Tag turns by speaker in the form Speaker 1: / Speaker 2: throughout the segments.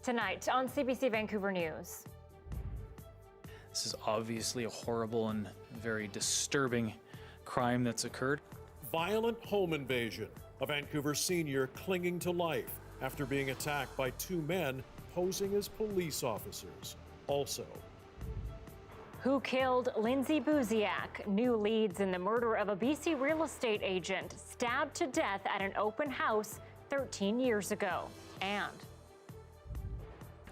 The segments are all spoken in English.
Speaker 1: Tonight on CBC Vancouver News.
Speaker 2: This is obviously a horrible and very disturbing crime that's occurred.
Speaker 3: Violent home invasion. A Vancouver senior clinging to life after being attacked by two men posing as police officers. Also,
Speaker 1: Who killed Lindsay Buziak? New leads in the murder of a BC real estate agent stabbed to death at an open house 13 years ago. And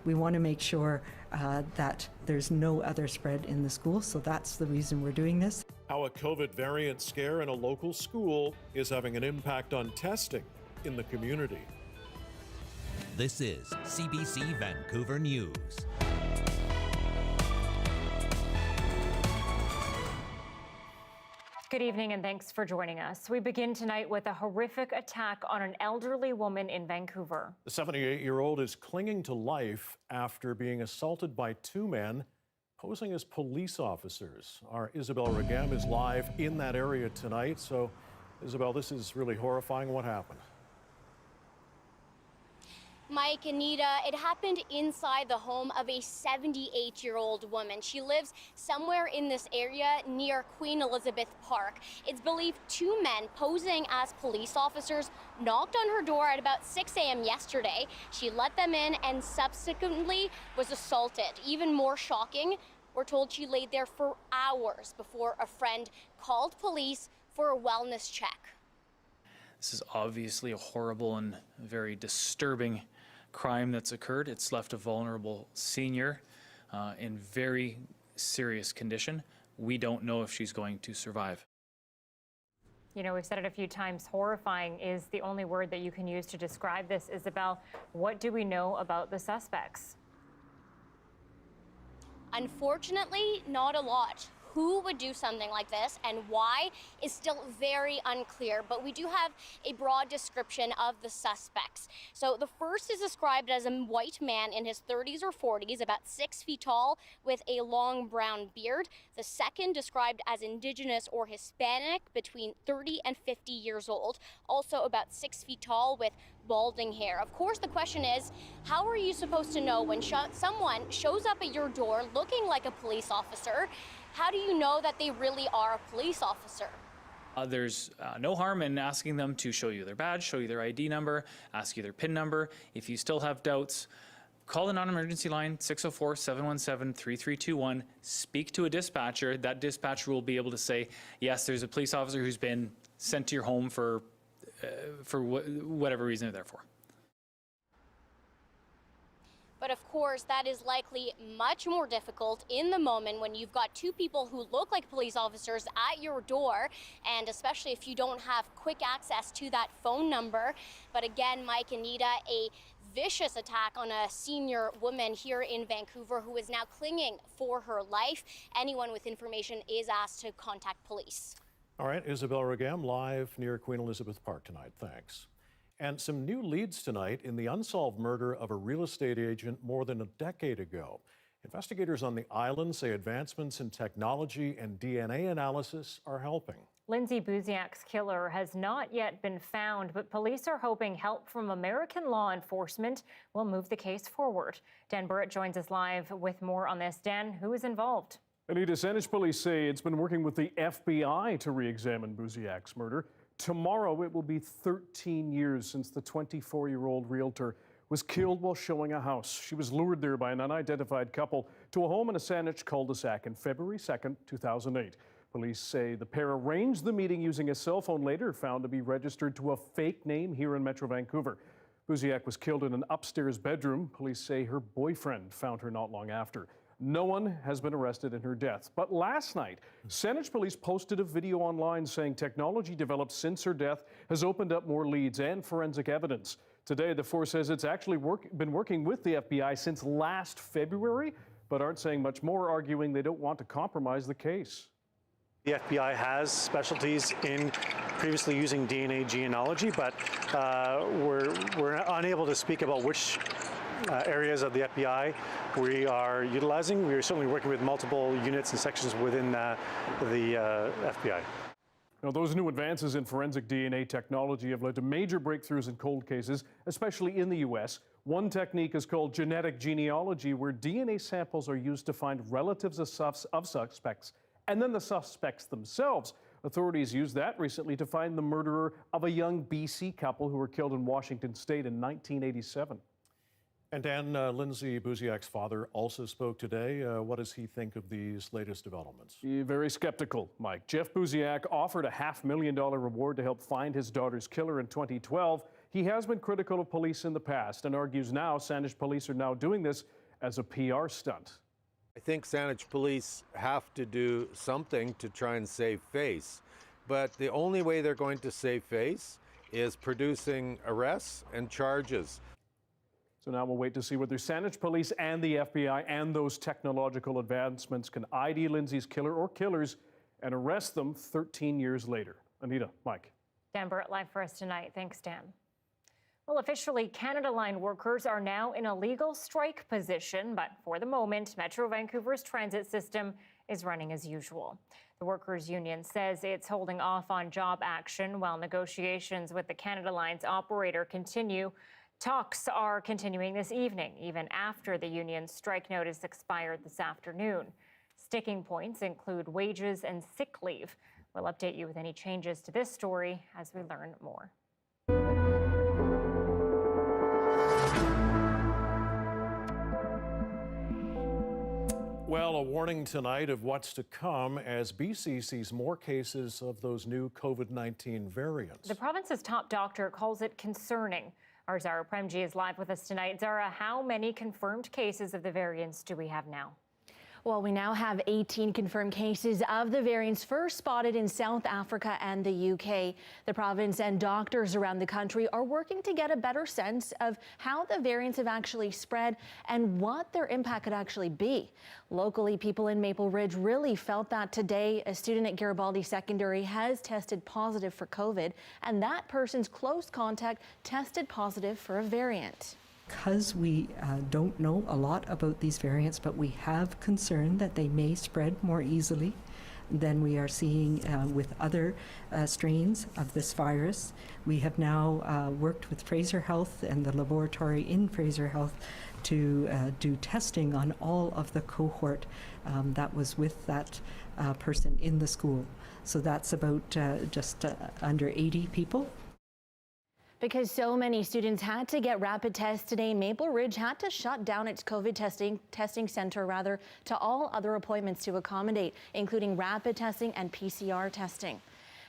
Speaker 4: we want to make sure that there's no other spread in the school, so that's the reason we're doing this.
Speaker 3: how a COVID variant scare in a local school is having an impact on testing in the community.
Speaker 5: This is CBC Vancouver News.
Speaker 1: good evening and thanks for joining us. We begin tonight with a horrific attack on an elderly woman in Vancouver.
Speaker 3: The 78-year-old is clinging to life after being assaulted by two men posing as police officers. Our Isabel Regem is live in that area tonight. So, Isabel, this is really horrifying. What happened?
Speaker 6: Mike, Anita, it happened inside the home of a 78-year-old woman. She lives somewhere in this area near Queen Elizabeth Park. It's believed two men posing as police officers knocked on her door at about 6 a.m. yesterday. She let them in and subsequently was assaulted. Even more shocking, we're told she laid there for hours before a friend called police for a wellness check.
Speaker 2: This is obviously a horrible and very disturbing crime that's occurred. It's left a vulnerable senior in very serious condition. We don't know if she's going to survive.
Speaker 1: You know, we've said it a few times, horrifying is the only word that you can use to describe this. Isabel, what do we know about the suspects?
Speaker 6: Unfortunately, not a lot. Who would do something like this and why is still very unclear, but we do have a broad description of the suspects. So the first is described as a white man in his 30s or 40s, about 6 feet tall with a long brown beard. The second described as Indigenous or Hispanic, between 30 and 50 years old, also about 6 feet tall with balding hair. Of course, the question is, how are you supposed to know when someone shows up at your door looking like a police officer? How do you know that they really are a police officer?
Speaker 2: There's no harm in asking them to show you their badge, show you their ID number, ask you their PIN number. If you still have doubts, call the non-emergency line, 604-717-3321. Speak to a dispatcher. That dispatcher will be able to say, yes, there's a police officer who's been sent to your home for whatever reason they're there for.
Speaker 6: But of course, that is likely much more difficult in the moment when you've got two people who look like police officers at your door, and especially if you don't have quick access to that phone number. But again, Mike, Anita, a vicious attack on a senior woman here in Vancouver who is now clinging for her life. Anyone with information is asked to contact police.
Speaker 3: All right, Isabel Regem live near Queen Elizabeth Park tonight. Thanks. And some new leads tonight in the unsolved murder of a real estate agent more than a decade ago. Investigators on the island say advancements in technology and DNA analysis are helping.
Speaker 1: Lindsay Buziak's killer has not yet been found, but police are hoping help from American law enforcement will move the case forward. Dan Burrett joins us live with more on this. Dan, who is involved?
Speaker 7: Anita, Saanich police say it's been working with the FBI to re-examine Buziak's murder. Tomorrow, it will be 13 years since the 24-year-old realtor was killed while showing a house. She was lured there by an unidentified couple to a home in a Saanich cul-de-sac in February 2nd, 2008. Police say the pair arranged the meeting using a cell phone later found to be registered to a fake name here in Metro Vancouver. Buziak was killed in an upstairs bedroom. Police say her boyfriend found her not long after. No one has been arrested in her death. But last night, Saanich police posted a video online saying technology developed since her death has opened up more leads and forensic evidence. Today, the force says it's actually been working with the FBI since last February, but aren't saying much more, arguing they don't want to compromise the case.
Speaker 8: The FBI has specialties in previously using DNA genealogy, but we're unable to speak about which areas of the FBI we are utilizing. We are certainly working with multiple units and sections within the FBI.
Speaker 7: Now, those new advances in forensic DNA technology have led to major breakthroughs in cold cases, especially in the U.S. One technique is called genetic genealogy, where DNA samples are used to find relatives of suspects and then the suspects themselves. Authorities used that recently to find the murderer of a young BC couple who were killed in Washington State in 1987.
Speaker 3: And Dan, Lindsay Buziak's father also spoke today. What does he think of these latest developments?
Speaker 7: Very skeptical, Mike. Jeff Buziak offered a $500,000 reward to help find his daughter's killer in 2012. He has been critical of police in the past and argues now Saanich police are now doing this as a PR stunt.
Speaker 9: I think Saanich police have to do something to try and save face. But the only way they're going to save face is producing arrests and charges.
Speaker 7: So now we'll wait to see whether Saanich police and the FBI and those technological advancements can ID Lindsay's killer or killers and arrest them 13 years later. Anita, Mike.
Speaker 1: Dan Burrett live for us tonight. Thanks, Dan. Well, officially, Canada Line workers are now in a legal strike position, but for the moment, Metro Vancouver's transit system is running as usual. The workers' union says it's holding off on job action while negotiations with the Canada Line's operator continue. Talks are continuing this evening, even after the union's strike notice expired this afternoon. Sticking points include wages and sick leave. We'll update you with any changes to this story as we learn more.
Speaker 3: Well, a warning tonight of what's to come as BC sees more cases of those new COVID-19 variants.
Speaker 1: The province's top doctor calls it concerning. Our Zara Premji is live with us tonight. Zara, how many confirmed cases of the variants do we have now?
Speaker 10: Well, we now have 18 confirmed cases of the variants first spotted in South Africa and the UK. The province and doctors around the country are working to get a better sense of how the variants have actually spread and what their impact could actually be. Locally, people in Maple Ridge really felt that today. A student at Garibaldi Secondary has tested positive for COVID, and that person's close contact tested positive for a variant.
Speaker 4: Because we don't know a lot about these variants, but we have concern that they may spread more easily than we are seeing with other strains of this virus. We have now worked with Fraser Health and the laboratory in Fraser Health to do testing on all of the cohort that was with that person in the school. So that's about just under 80 people.
Speaker 10: Because so many students had to get rapid tests today, Maple Ridge had to shut down its COVID testing center to all other appointments to accommodate, including rapid testing and PCR testing.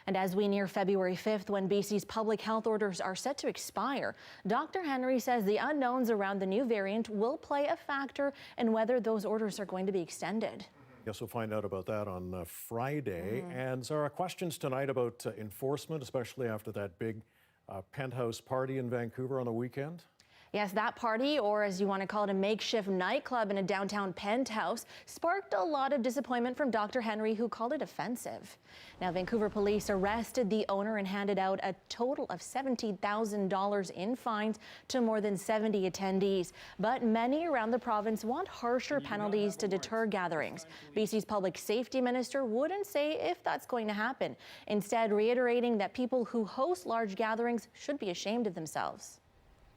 Speaker 10: And as we near February 5th, when BC's public health orders are set to expire, Dr. Henry says the unknowns around the new variant will play a factor in whether those orders are going to be extended.
Speaker 3: Guess we'll find out about that on Friday. And Zara, questions tonight about enforcement, especially after that big penthouse party in Vancouver on the weekend?
Speaker 10: Yes, that party, or as you want to call it, a makeshift nightclub in a downtown penthouse, sparked a lot of disappointment from Dr. Henry, who called it offensive. Now, Vancouver police arrested the owner and handed out a total of $17,000 in fines to more than 70 attendees. But many around the province want harsher penalties to deter gatherings. BC's public safety minister wouldn't say if that's going to happen, instead reiterating that people who host large gatherings should be ashamed of themselves.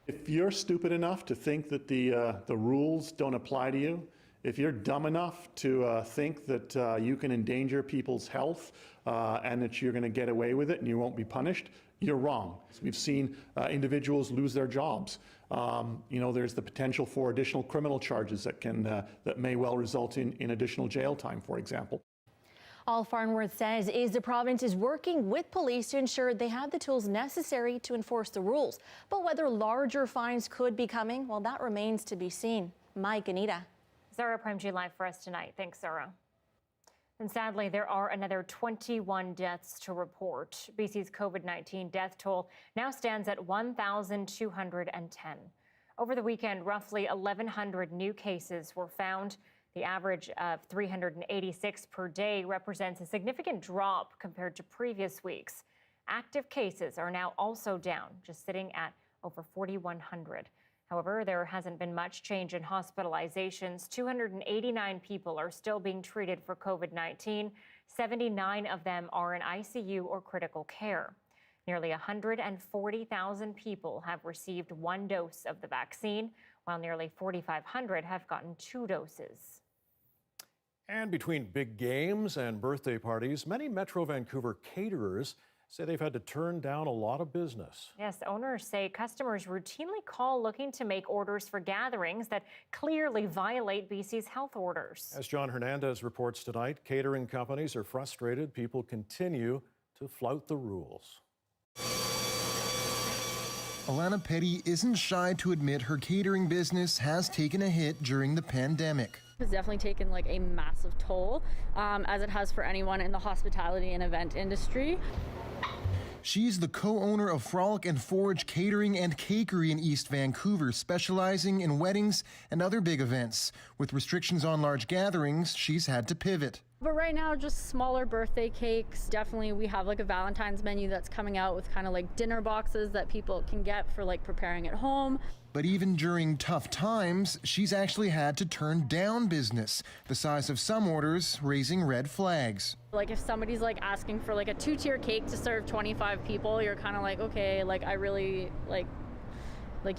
Speaker 11: If you're stupid enough to think that the rules don't apply to you, if you're dumb enough to think that you can endanger people's health and that you're going to get away with it and you won't be punished, you're wrong. We've seen individuals lose their jobs. There's the potential for additional criminal charges that may well result in additional jail time, for example.
Speaker 10: All Farnworth says is the province is working with police to ensure they have the tools necessary to enforce the rules. But whether larger fines could be coming, well, that remains to be seen. Mike, Anita.
Speaker 1: Zara Premji live for us tonight. Thanks, Zara. And sadly, there are another 21 deaths to report. BC's COVID-19 death toll now stands at 1,210. Over the weekend, roughly 1,100 new cases were found. The average of 386 per day represents a significant drop compared to previous weeks. Active cases are now also down, just sitting at over 4,100. However, there hasn't been much change in hospitalizations. 289 people are still being treated for COVID-19. 79 of them are in ICU or critical care. Nearly 140,000 people have received 1 dose of the vaccine, while nearly 4,500 have gotten 2 doses.
Speaker 3: And between big games and birthday parties, many Metro Vancouver caterers say they've had to turn down a lot of business.
Speaker 1: Yes, owners say customers routinely call looking to make orders for gatherings that clearly violate BC's health orders.
Speaker 3: As John Hernandez reports tonight, catering companies are frustrated people continue to flout the rules.
Speaker 12: Alana Petty isn't shy to admit her catering business has taken a hit during the pandemic.
Speaker 13: It's definitely taken like a massive toll, as it has for anyone in the hospitality and event industry.
Speaker 12: She's the co-owner of Frolic and Forage Catering and Cakery in East Vancouver, specializing in weddings and other big events. With restrictions on large gatherings, she's had to pivot.
Speaker 13: But right now, just smaller birthday cakes. Definitely, we have like a Valentine's menu that's coming out with kind of like dinner boxes that people can get for like preparing at home.
Speaker 12: But even during tough times, she's actually had to turn down business. The size of some orders raising red flags.
Speaker 13: Like if somebody's like asking for like a 2-tier cake to serve 25 people, you're kind of like, okay, like I really like,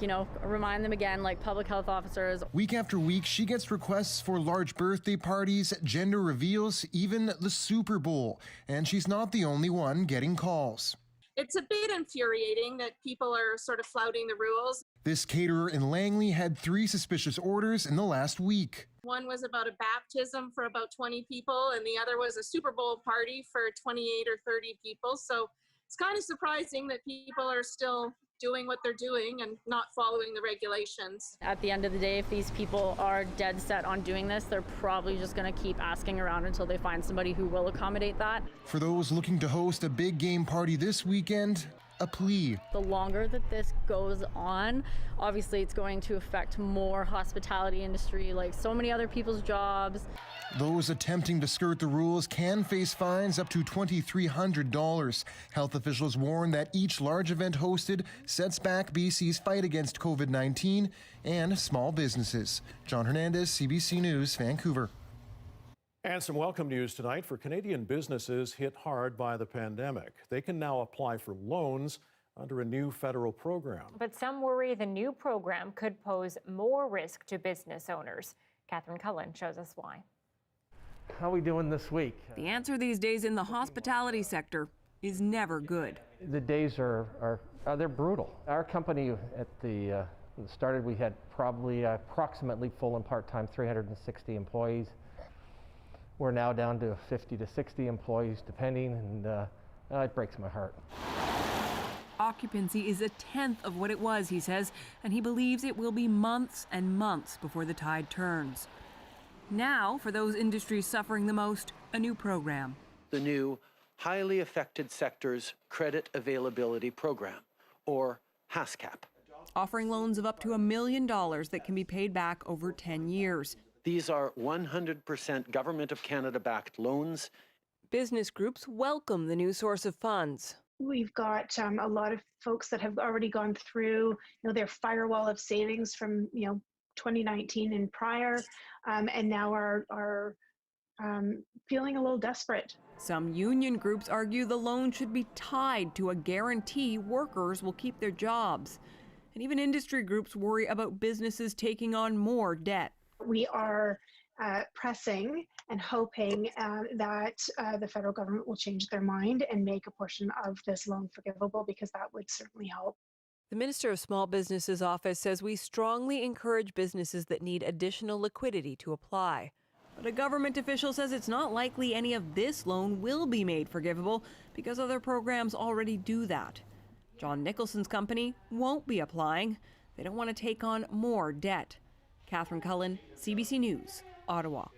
Speaker 13: you know, remind them again, like public health officers.
Speaker 12: Week after week, she gets requests for large birthday parties, gender reveals, even the Super Bowl. And she's not the only one getting calls.
Speaker 14: It's a bit infuriating that people are sort of flouting the rules.
Speaker 12: This caterer in Langley had 3 suspicious orders in the last week.
Speaker 14: One was about a baptism for about 20 people, and the other was a Super Bowl party for 28 or 30 people. So it's kind of surprising that people are still doing what they're doing and not following the regulations.
Speaker 13: At the end of the day, if these people are dead set on doing this, they're probably just going to keep asking around until they find somebody who will accommodate that.
Speaker 12: For those looking to host a big game party this weekend, a plea.
Speaker 13: The longer that this goes on, obviously it's going to affect more hospitality industry, like so many other people's jobs.
Speaker 12: Those attempting to skirt the rules can face fines up to $2,300. Health officials warn that each large event hosted sets back BC's fight against COVID-19 and small businesses. John Hernandez, CBC News, Vancouver.
Speaker 3: And some welcome news tonight for Canadian businesses hit hard by the pandemic. They can now apply for loans under a new federal program.
Speaker 1: But some worry the new program could pose more risk to business owners. Catherine Cullen shows us why.
Speaker 15: How are we doing this week?
Speaker 16: The answer these days in the hospitality sector is never good.
Speaker 15: The days are they're brutal. Our company at the started, we had probably approximately full and part-time 360 employees. We're now down to 50 to 60 employees, depending, and it breaks my heart.
Speaker 16: Occupancy is 1/10 of what it was, he says, and he believes it will be months and months before the tide turns. Now, for those industries suffering the most, a new program.
Speaker 17: The new Highly Affected Sectors Credit Availability Program, or HASCAP.
Speaker 16: Offering loans of up to $1 million that can be paid back over 10 years.
Speaker 17: These are 100% Government of Canada-backed loans.
Speaker 16: Business groups welcome the new source of funds.
Speaker 18: We've got a lot of folks that have already gone through, their firewall of savings from, 2019 and prior, and now are feeling a little desperate.
Speaker 16: Some union groups argue the loan should be tied to a guarantee workers will keep their jobs. And even industry groups worry about businesses taking on more debt.
Speaker 18: We are pressing and hoping that the federal government will change their mind and make a portion of this loan forgivable, because that would certainly help.
Speaker 16: The Minister of Small Businesses office says we strongly encourage businesses that need additional liquidity to apply. But a government official says it's not likely any of this loan will be made forgivable because other programs already do that. John Nicholson's company won't be applying. They don't want to take on more debt. Catherine Cullen, CBC News, Ottawa.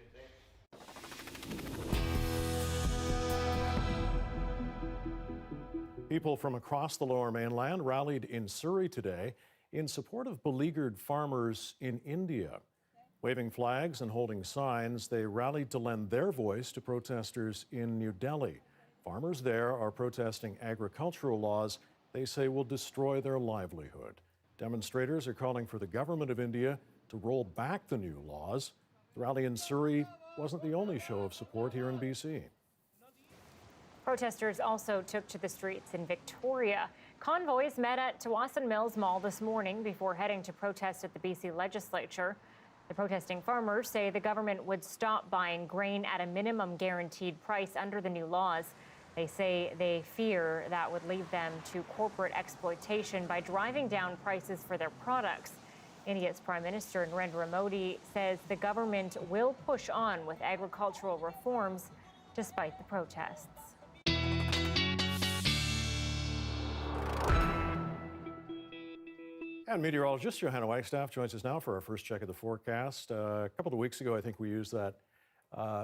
Speaker 3: People from across the Lower Mainland rallied in Surrey today in support of beleaguered farmers in India. Waving flags and holding signs, they rallied to lend their voice to protesters in New Delhi. Farmers there are protesting agricultural laws they say will destroy their livelihood. Demonstrators are calling for the government of India to roll back the new laws. The rally in Surrey wasn't the only show of support here in BC.
Speaker 1: Protesters also took to the streets in Victoria. Convoys met at Tsawwassen Mills Mall this morning before heading to protest at the BC legislature. The protesting farmers say the government would stop buying grain at a minimum guaranteed price under the new laws. They say they fear that would lead them to corporate exploitation by driving down prices for their products. India's Prime Minister Narendra Modi says the government will push on with agricultural reforms despite the protests.
Speaker 3: And meteorologist Johanna Wagstaffe joins us now for our first check of the forecast. A couple of weeks ago, I think we used that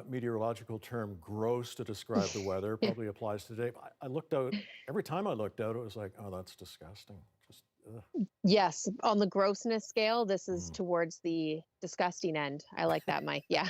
Speaker 3: meteorological term gross to describe the weather. Probably applies today. I looked out, every time I looked out, it was like, oh, that's disgusting. Just,
Speaker 19: yes, on the grossness scale, this is towards the disgusting end. I like that, Mike. Yeah.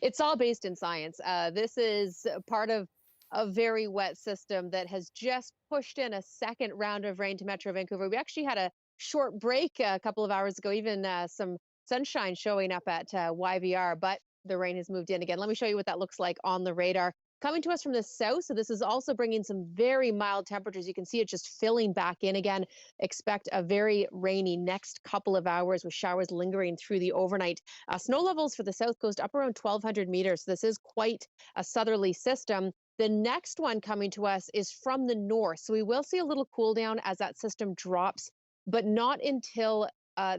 Speaker 19: It's all based in science. This is part of a very wet system that has just pushed in a second round of rain to Metro Vancouver. We actually had a short break a couple of hours ago, even some sunshine showing up at YVR, but the rain has moved in again. Let me show you what that looks like on the radar. Coming to us from the south, so this is also bringing some very mild temperatures. You can see it just filling back in again. Expect a very rainy next couple of hours with showers lingering through the overnight. Snow levels for the south coast up around 1,200 meters. So this is quite a southerly system. The next one coming to us is from the north. So we will see a little cool down as that system drops, but not until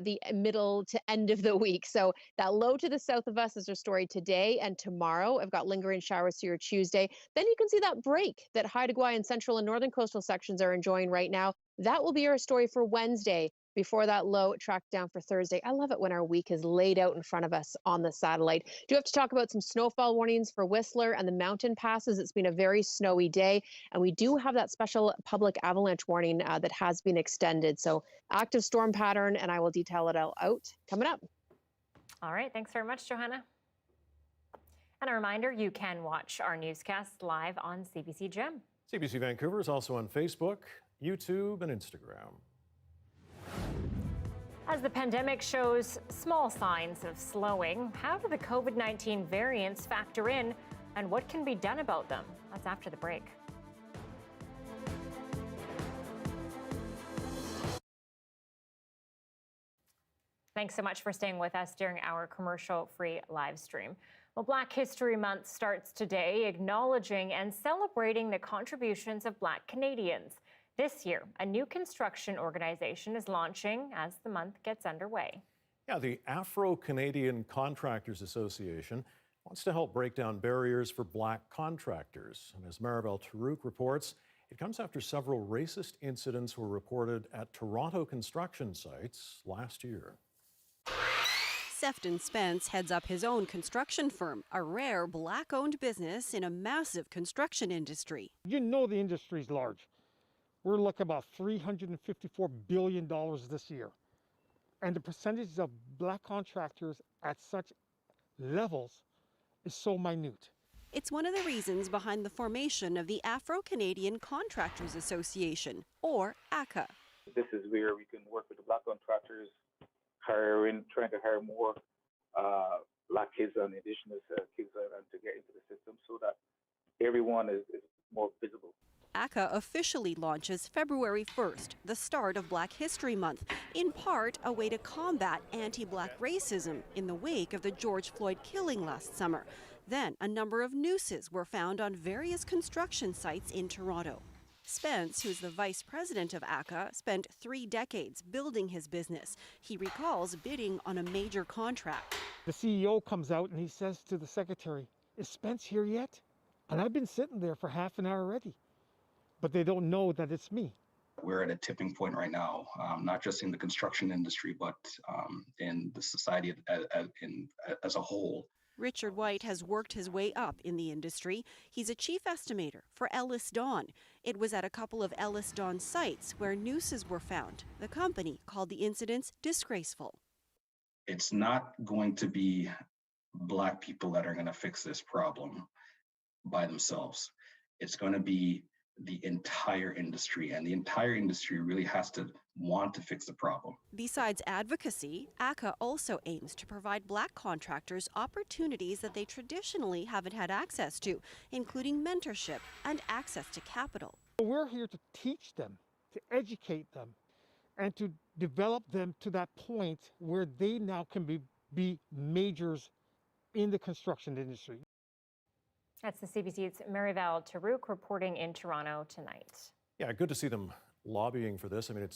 Speaker 19: the middle to end of the week. So that low to the south of us is our story today and tomorrow. I've got lingering showers through your Tuesday. Then you can see that break that Haida Gwaii and central and northern coastal sections are enjoying right now. That will be our story for Wednesday before that low tracked down for Thursday. I love it when our week is laid out in front of us on the satellite. Do have to talk about some snowfall warnings for Whistler and the mountain passes. It's been a very snowy day, and we do have that special public avalanche warning that has been extended. So active storm pattern, and I will detail it all out coming up.
Speaker 1: All right, thanks very much, Johanna. And a reminder, you can watch our newscast live on CBC Gem.
Speaker 3: CBC Vancouver is also on Facebook, YouTube, and Instagram.
Speaker 1: As the pandemic shows small signs of slowing, how do the COVID-19 variants factor in, and what can be done about them? That's after the break. Thanks so much for staying with us during our commercial-free live stream. Well, Black History Month starts today, acknowledging and celebrating the contributions of Black Canadians. This year, a new construction organization is launching as the month gets underway.
Speaker 3: Yeah, the Afro-Canadian Contractors Association wants to help break down barriers for Black contractors. And as Maribel Tarouk reports, it comes after several racist incidents were reported at Toronto construction sites last year.
Speaker 20: Sefton Spence heads up his own construction firm, a rare Black-owned business in a massive construction industry.
Speaker 21: You know the industry's large. We're looking about $354 billion this year. And the percentage of Black contractors at such levels is so minute.
Speaker 20: It's one of the reasons behind the formation of the Afro-Canadian Contractors Association, or ACA.
Speaker 22: This is where we can work with the Black contractors, trying to hire more Black kids and Indigenous kids to get into the system so that everyone is more visible.
Speaker 20: ACA officially launches February 1st, the start of Black History Month, in part a way to combat anti-Black racism in the wake of the George Floyd killing last summer. Then a number of nooses were found on various construction sites in Toronto. Spence, who's the vice president of ACA, spent 3 decades building his business. He recalls bidding on a major contract.
Speaker 21: The CEO comes out and he says to the secretary, "Is Spence here yet?" And I've been sitting there for half an hour already. But they don't know that it's me.
Speaker 23: We're at a tipping point right now, not just in the construction industry, but in the society as a whole.
Speaker 20: Richard White has worked his way up in the industry. He's a chief estimator for Ellis Dawn. It was at a couple of Ellis Dawn sites where nooses were found. The company called the incidents disgraceful.
Speaker 23: It's not going to be Black people that are going to fix this problem by themselves. It's going to be the entire industry, and the entire industry really has to want to fix the problem.
Speaker 20: Besides advocacy, ACA also aims to provide Black contractors opportunities that they traditionally haven't had access to, including mentorship and access to capital.
Speaker 21: We're here to teach them, to educate them, and to develop them to that point where they now can be majors in the construction industry.
Speaker 1: That's the CBC's Marival Tarouk reporting in Toronto tonight.
Speaker 3: Yeah, good to see them lobbying for this. I mean,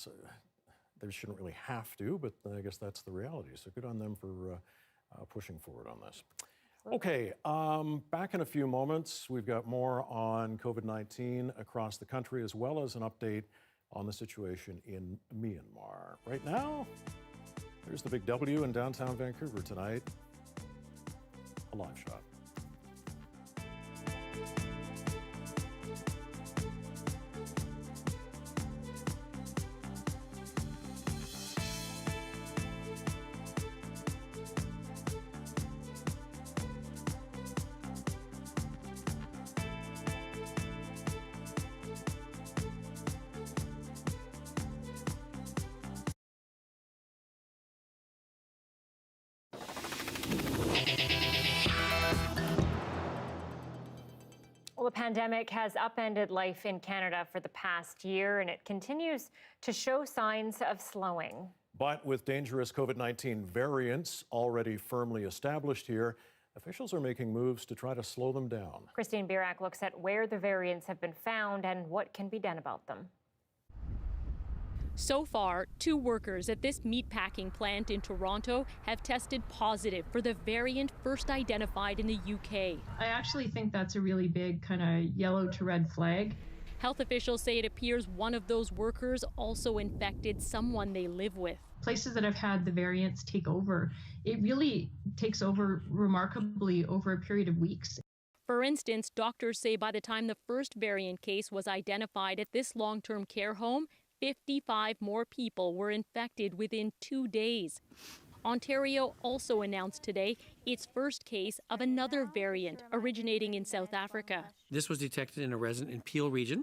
Speaker 3: they shouldn't really have to, but I guess that's the reality. So good on them for pushing forward on this. Okay, back in a few moments. We've got more on COVID-19 across the country, as well as an update on the situation in Myanmar. Right now, there's the big W in downtown Vancouver tonight. A live shot.
Speaker 1: Well, the pandemic has upended life in Canada for the past year, and it continues to show signs of slowing.
Speaker 3: But with dangerous COVID-19 variants already firmly established here, officials are making moves to try to slow them down.
Speaker 1: Christine Buziak looks at where the variants have been found and what can be done about them.
Speaker 2: So far, 2 workers at this meatpacking plant in Toronto have tested positive for the variant first identified in the UK.
Speaker 5: I actually think that's a really big kind of yellow to red flag.
Speaker 2: Health officials say it appears one of those workers also infected someone they live with.
Speaker 5: Places that have had the variants take over, it really takes over remarkably over a period of weeks.
Speaker 2: For instance, doctors say by the time the first variant case was identified at this long-term care home, 55 more people were infected within 2 days. Ontario also announced today its first case of another variant originating in South Africa.
Speaker 6: This was detected in a resident in Peel region.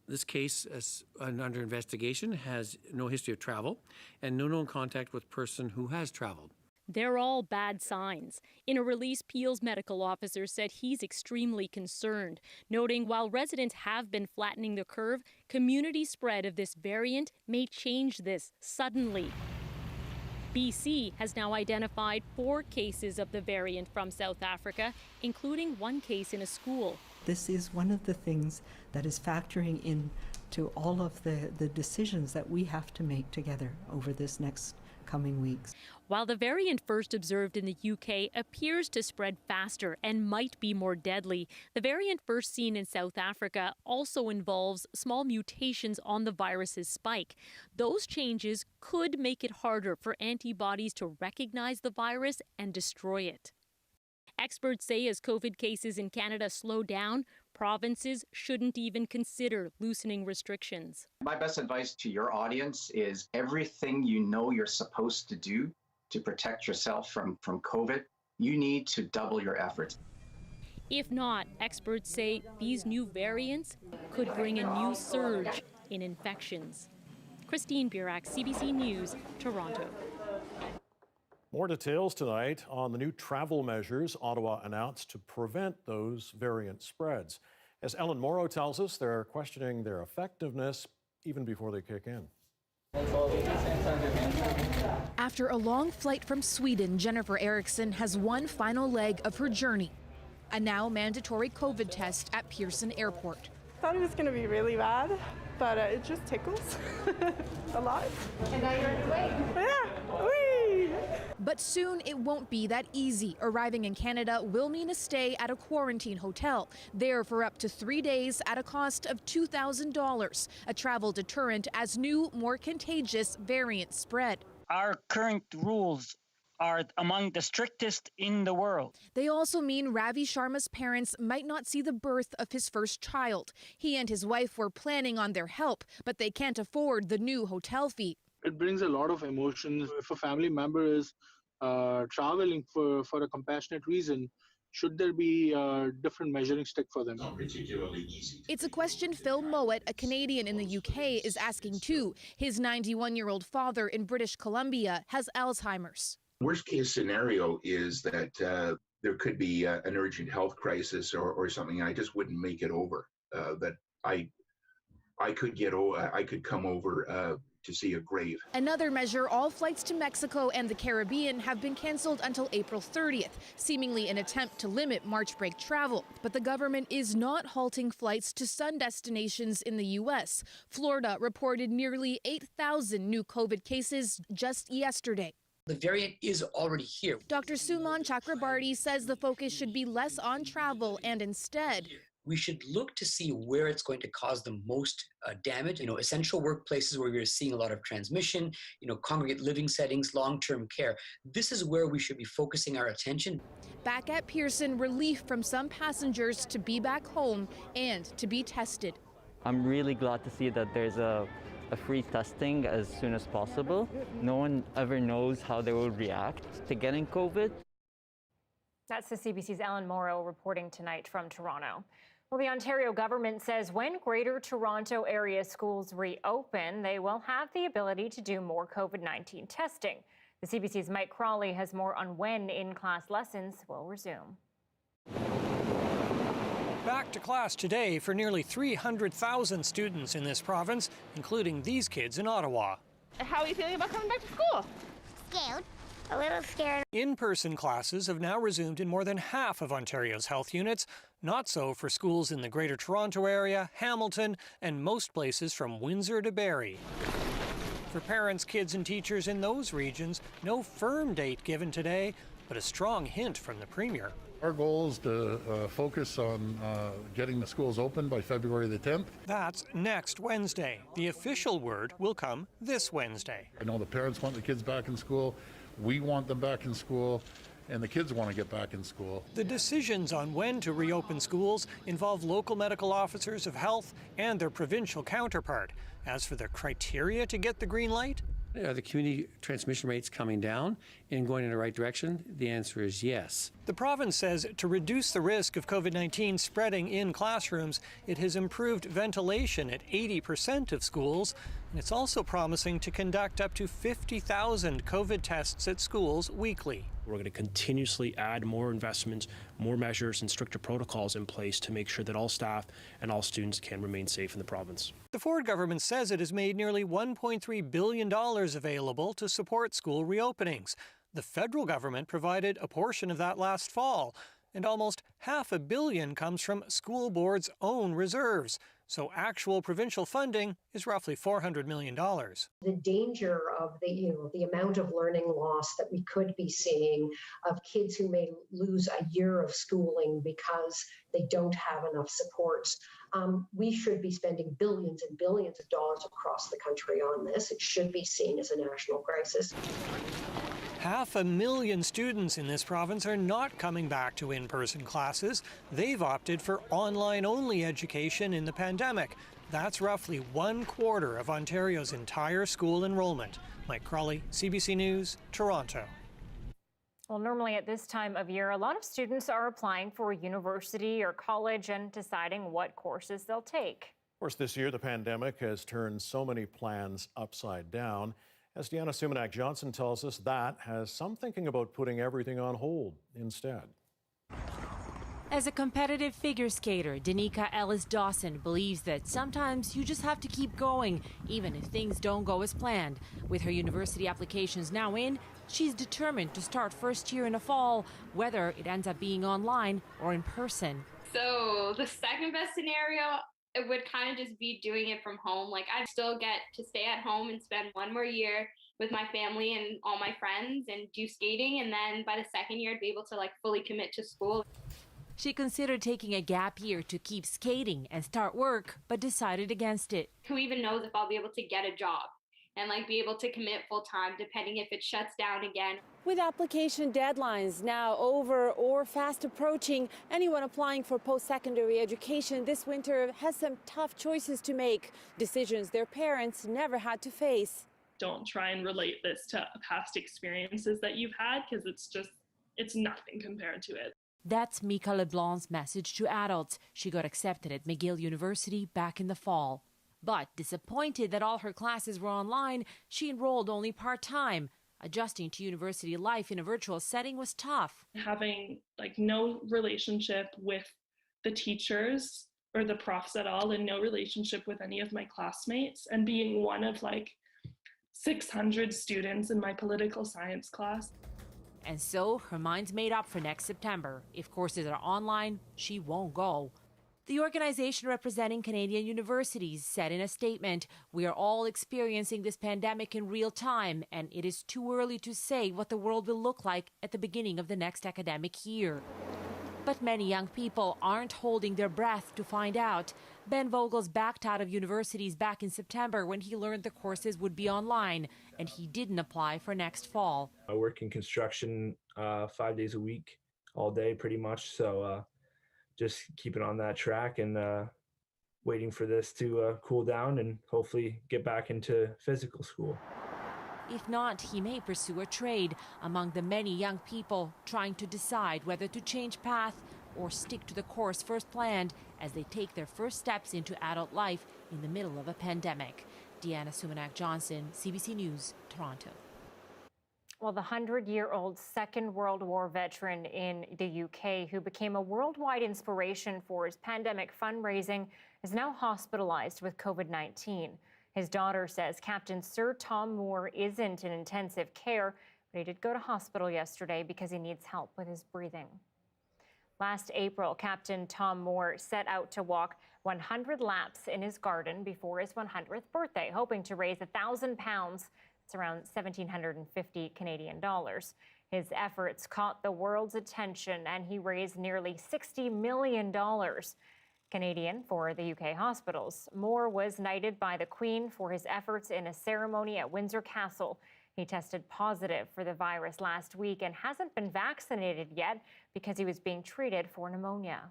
Speaker 6: This case is under investigation, has no history of travel and no known contact with person who has traveled.
Speaker 2: They're all bad signs. In a release, Peel's medical officer said he's extremely concerned, noting while residents have been flattening the curve, community spread of this variant may change this suddenly. BC has now identified 4 cases of the variant from South Africa, including 1 case in a school.
Speaker 4: This is one of the things that is factoring into all of the decisions that we have to make together over this next coming weeks.
Speaker 2: While the variant first observed in the UK appears to spread faster and might be more deadly, the variant first seen in South Africa also involves small mutations on the virus's spike. Those changes could make it harder for antibodies to recognize the virus and destroy it. Experts say as COVID cases in Canada slow down, provinces shouldn't even consider loosening restrictions.
Speaker 24: My best advice to your audience is everything you know you're supposed to do to protect yourself from COVID, you need to double your efforts.
Speaker 2: If not, experts say these new variants could bring a new surge in infections. Christine Buziak, CBC News, Toronto.
Speaker 3: More details tonight on the new travel measures Ottawa announced to prevent those variant spreads. As Ellen Morrow tells us, they're questioning their effectiveness even before they kick in.
Speaker 25: After a long flight from Sweden, Jennifer Eriksson has one final leg of her journey, a now mandatory COVID test at Pearson Airport.
Speaker 26: I thought it was going to be really bad, but it just tickles a lot. And now you're on your way. Yeah. Whee!
Speaker 25: But soon it won't be that easy. Arriving in Canada will mean a stay at a quarantine hotel, there for up to 3 days at a cost of $2,000, a travel deterrent as new, more contagious variants spread.
Speaker 27: Our current rules are among the strictest in the world.
Speaker 25: They also mean Ravi Sharma's parents might not see the birth of his first child. He and his wife were planning on their help, but they can't afford the new hotel fee.
Speaker 28: It brings a lot of emotions. If a family member is traveling for a compassionate reason,
Speaker 7: should there be a different measuring stick for them?
Speaker 23: Not particularly easy.
Speaker 25: It's a question Phil Mowat, a Canadian in the UK, is asking too. His 91-year-old father in British Columbia has Alzheimer's.
Speaker 23: Worst case scenario is that there could be an urgent health crisis or something. I just wouldn't make it over. That I could come over to see a grave.
Speaker 25: Another measure, all flights to Mexico and the Caribbean have been canceled until April 30th, seemingly an attempt to limit March break travel. But the government is not halting flights to sun destinations in the U.S. Florida reported nearly 8,000 new COVID cases just yesterday.
Speaker 8: The variant is already here.
Speaker 25: Dr. Suman Chakrabarty says the focus should be less on travel and instead
Speaker 8: we should look to see where it's going to cause the most damage. Essential workplaces where we're seeing a lot of transmission, congregate living settings, long-term care. This is where we should be focusing our attention.
Speaker 25: Back at Pearson, relief from some passengers to be back home and to be tested.
Speaker 9: I'm really glad to see that there's a free testing as soon as possible. No one ever knows how they will react to getting COVID.
Speaker 1: That's the CBC's Ellen Morrow reporting tonight from Toronto. Well, the Ontario government says when Greater Toronto Area schools reopen, they will have the ability to do more COVID-19 testing. The CBC's Mike Crawley has more on when in-class lessons will resume.
Speaker 10: Back to class today for nearly 300,000 students in this province, including these kids in Ottawa.
Speaker 26: How are you feeling about coming back to school?
Speaker 11: Scared. A little scared.
Speaker 10: In-person classes have now resumed in more than half of Ontario's health units. Not so for schools in the Greater Toronto Area, Hamilton, and most places from Windsor to Barrie. For parents, kids, and teachers in those regions, no firm date given today, but a strong hint from the Premier.
Speaker 13: Our goal is to focus on getting the schools open by February the 10th.
Speaker 10: That's next Wednesday. The official word will come this Wednesday.
Speaker 13: I know the parents want the kids back in school. We want them back in school, and the kids want to get back in school.
Speaker 10: The decisions on when to reopen schools involve local medical officers of health and their provincial counterpart. As for the criteria to get the green light,
Speaker 6: are the community transmission rates coming down and going in the right direction? The answer is yes.
Speaker 10: The province says to reduce the risk of COVID-19 spreading in classrooms, it has improved ventilation at 80% of schools, and it's also promising to conduct up to 50,000 COVID tests at schools weekly.
Speaker 14: We're going to continuously add more investment, more measures and stricter protocols in place to make sure that all staff and all students can remain safe in the province.
Speaker 10: The Ford government says it has made nearly $1.3 billion available to support school reopenings. The federal government provided a portion of that last fall, and almost $500 million comes from school boards' own reserves. So actual provincial funding is roughly $400 million.
Speaker 28: The danger of the amount of learning loss that we could be seeing, of kids who may lose a year of schooling because they don't have enough supports. We should be spending billions and billions of dollars across the country on this. It should be seen as a national crisis.
Speaker 10: 500,000 students in this province are not coming back to in-person classes. They've opted for online-only education in the pandemic. That's roughly 1/4 of Ontario's entire school enrollment. Mike Crawley, CBC News, Toronto.
Speaker 1: Well, normally at this time of year, a lot of students are applying for university or college and deciding what courses they'll take.
Speaker 3: Of course, this year the pandemic has turned so many plans upside down. As Deanna Sumanak-Johnson tells us, that has some thinking about putting everything on hold instead.
Speaker 29: As a competitive figure skater, Danica Ellis-Dawson believes that sometimes you just have to keep going, even if things don't go as planned. With her university applications now in, she's determined to start first year in the fall, whether it ends up being online or in person.
Speaker 30: So the second best scenario, it would kind of just be doing it from home. Like, I'd still get to stay at home and spend one more year with my family and all my friends and do skating. And then by the second year, I'd be able to fully commit to school.
Speaker 29: She considered taking a gap year to keep skating and start work, but decided against it.
Speaker 30: Who even knows if I'll be able to get a job and be able to commit full time, depending if it shuts down again.
Speaker 16: With application deadlines now over or fast approaching, anyone applying for post-secondary education this winter has some tough choices to make, decisions their parents never had to face.
Speaker 31: Don't try and relate this to past experiences that you've had, because it's nothing compared to it.
Speaker 29: That's Mika LeBlanc's message to adults. She got accepted at McGill University back in the fall. But disappointed that all her classes were online, she enrolled only part-time. Adjusting to university life in a virtual setting was tough.
Speaker 4: Having no relationship with the teachers or the profs at all, and no relationship with any of my classmates, and being one of 600 students in my political science class.
Speaker 29: And so her mind's made up for next September. If courses are online, she won't go. The organization representing Canadian universities said in a statement, "We are all experiencing this pandemic in real time, and it is too early to say what the world will look like at the beginning of the next academic year." But many young people aren't holding their breath to find out. Ben Vogels backed out of universities back in September when he learned the courses would be online, and he didn't apply for next fall.
Speaker 5: I work in construction 5 days a week, all day pretty much, so just keeping on that track and waiting for this to cool down and hopefully get back into physical school.
Speaker 29: If not, he may pursue a trade, among the many young people trying to decide whether to change path or stick to the course first planned as they take their first steps into adult life in the middle of a pandemic. Deanna Sumanak-Johnson, CBC News, Toronto.
Speaker 1: Well, the 100-year-old Second World War veteran in the UK who became a worldwide inspiration for his pandemic fundraising is now hospitalized with COVID-19. His daughter says Captain Sir Tom Moore isn't in intensive care, but he did go to hospital yesterday because he needs help with his breathing. Last April, Captain Tom Moore set out to walk 100 laps in his garden before his 100th birthday, hoping to raise £1,000. It's around 1,750 Canadian dollars. His efforts caught the world's attention, and he raised nearly $60 million Canadian for the UK hospitals. Moore was knighted by the Queen for his efforts in a ceremony at Windsor Castle. He tested positive for the virus last week and hasn't been vaccinated yet because he was being treated for pneumonia.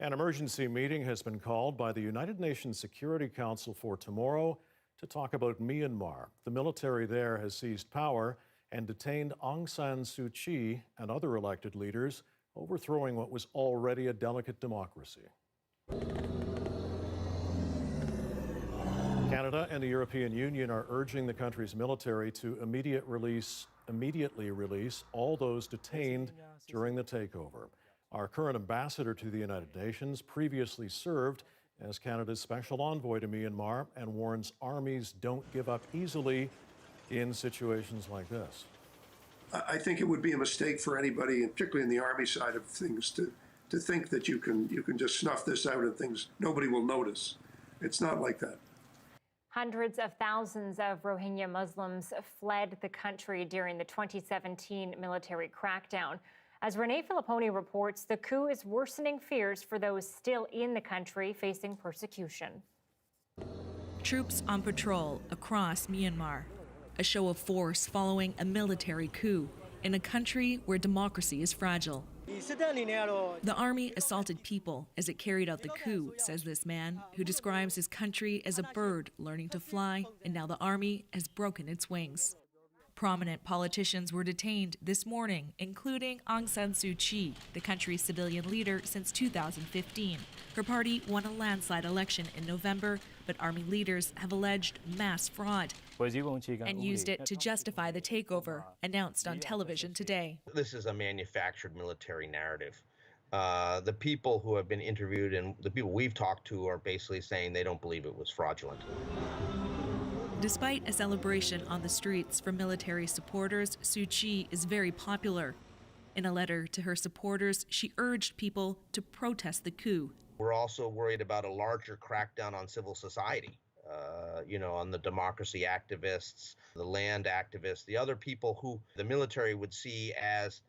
Speaker 3: An emergency meeting has been called by the United Nations Security Council for tomorrow to talk about Myanmar. The military there has seized power and detained Aung San Suu Kyi and other elected leaders, overthrowing what was already a delicate democracy. Canada and the European Union are urging the country's military to immediately release all those detained during the takeover. Our current ambassador to the United Nations previously served as Canada's special envoy to Myanmar and warns armies don't give up easily in situations like this.
Speaker 12: I think it would be a mistake for anybody, and particularly in the Army side of things, to think that you can just snuff this out and things nobody will notice. It's not like that.
Speaker 1: Hundreds of thousands of Rohingya Muslims fled the country during the 2017 military crackdown. As Renee Filipponi reports, the coup is worsening fears for those still in the country facing persecution.
Speaker 15: Troops on patrol across Myanmar. A show of force following a military coup in a country where democracy is fragile. The army assaulted people as it carried out the coup, says this man, who describes his country as a bird learning to fly, and now the army has broken its wings. Prominent politicians were detained this morning, including Aung San Suu Kyi, the country's civilian leader since 2015. Her party won a landslide election in November, but army leaders have alleged mass fraud and used it to justify the takeover, announced on television today.
Speaker 17: This is a manufactured military narrative. The people who have been interviewed and the people we've talked to are basically saying they don't believe it was fraudulent.
Speaker 15: Despite a celebration on the streets for military supporters, Suu Kyi is very popular. In a letter to her supporters, she urged people to protest the coup.
Speaker 17: We're also worried about a larger crackdown on civil society, on the democracy activists, the land activists, the other people who the military would see as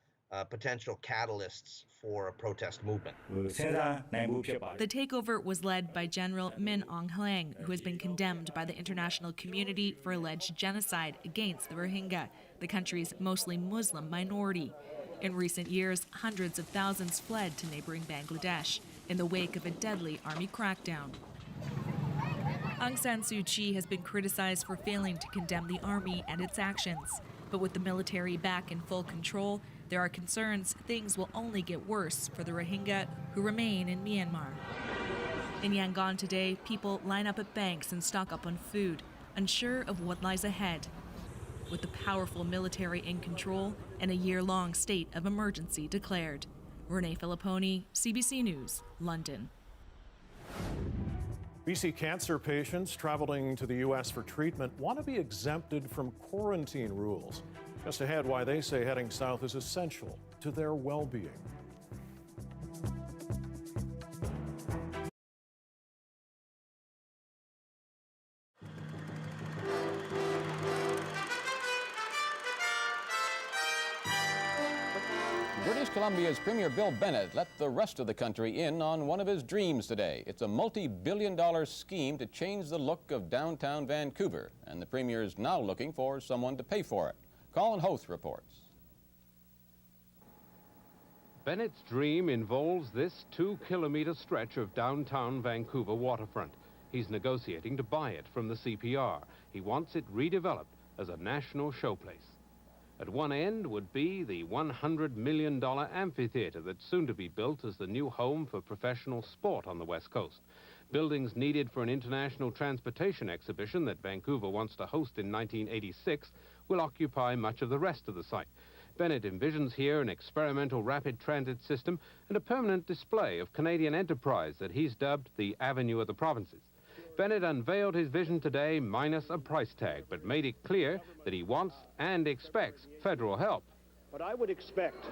Speaker 17: potential catalysts for a protest movement.
Speaker 15: The takeover was led by General Min Aung Hlaing, who has been condemned by the international community for alleged genocide against the Rohingya, the country's mostly Muslim minority. In recent years, hundreds of thousands fled to neighboring Bangladesh in the wake of a deadly army crackdown. Aung San Suu Kyi has been criticized for failing to condemn the army and its actions. But with the military back in full control, There are concerns things will only get worse for the Rohingya who remain in Myanmar. In Yangon today, people line up at banks and stock up on food, unsure of what lies ahead. With the powerful military in control and a year-long state of emergency declared. Renee Filipponi, CBC News, London.
Speaker 3: BC cancer patients traveling to the U.S. for treatment want to be exempted from quarantine rules. Just ahead, why they say heading south is essential to their well-being.
Speaker 2: British Columbia's Premier Bill Bennett let the rest of the country in on one of his dreams today. It's a multi-billion-dollar scheme to change the look of downtown Vancouver, and the Premier is now looking for someone to pay for it. Colin Hoth reports.
Speaker 7: Bennett's dream involves this 2-kilometer stretch of downtown Vancouver waterfront. He's negotiating to buy it from the CPR. He wants it redeveloped as a national showplace. At one end would be the $100 million amphitheater that's soon to be built as the new home for professional sport on the West Coast. Buildings needed for an international transportation exhibition that Vancouver wants to host in 1986 will occupy much of the rest of the site. Bennett envisions here an experimental rapid transit system and a permanent display of Canadian enterprise that he's dubbed the Avenue of the Provinces. Bennett unveiled his vision today minus a price tag, but made it clear that he wants and expects federal help.
Speaker 18: But I would expect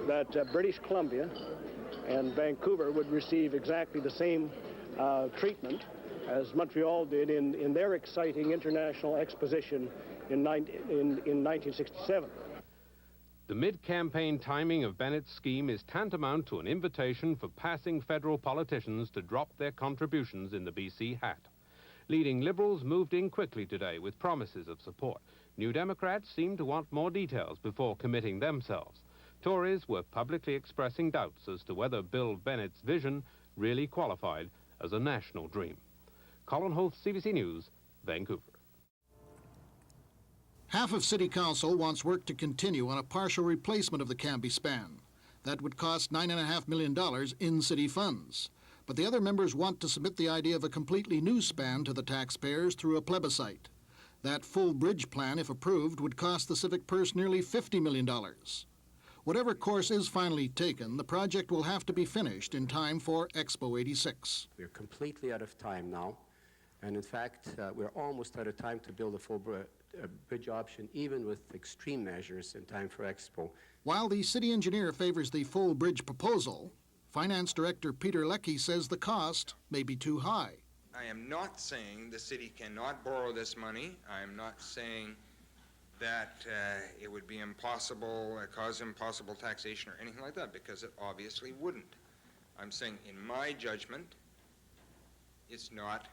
Speaker 18: that British Columbia and Vancouver would receive exactly the same treatment as Montreal did in their exciting international exposition in 1967.
Speaker 7: The mid-campaign timing of Bennett's scheme is tantamount to an invitation for passing federal politicians to drop their contributions in the BC hat. Leading Liberals moved in quickly today with promises of support. New Democrats seemed to want more details before committing themselves. Tories were publicly expressing doubts as to whether Bill Bennett's vision really qualified as a national dream. Colin Hoth, CBC News, Vancouver.
Speaker 19: Half of City Council wants work to continue on a partial replacement of the Canby span. That would cost $9.5 million in city funds. But the other members want to submit the idea of a completely new span to the taxpayers through a plebiscite. That full bridge plan, if approved, would cost the civic purse nearly $50 million. Whatever course is finally taken, the project will have to be finished in time for Expo 86.
Speaker 20: We're completely out of time now. And in fact, we're almost out of time to build a full bridge option, even with extreme measures in time for Expo.
Speaker 19: While the city engineer favors the full bridge proposal, Finance Director Peter Leckie says the cost may be too high.
Speaker 21: I am not saying the city cannot borrow this money. I am not saying that it would be impossible, cause impossible taxation or anything like that, because it obviously wouldn't. I'm saying, in my judgment, it's not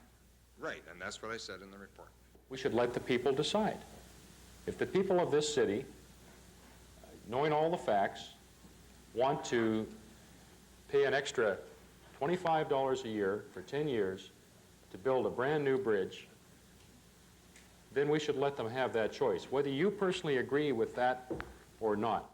Speaker 21: right, and that's what I said in the report.
Speaker 22: We should let the people decide. If the people of this city, knowing all the facts, want to pay an extra $25 a year for 10 years to build a brand new bridge, then we should let them have that choice, whether you personally agree with that or not.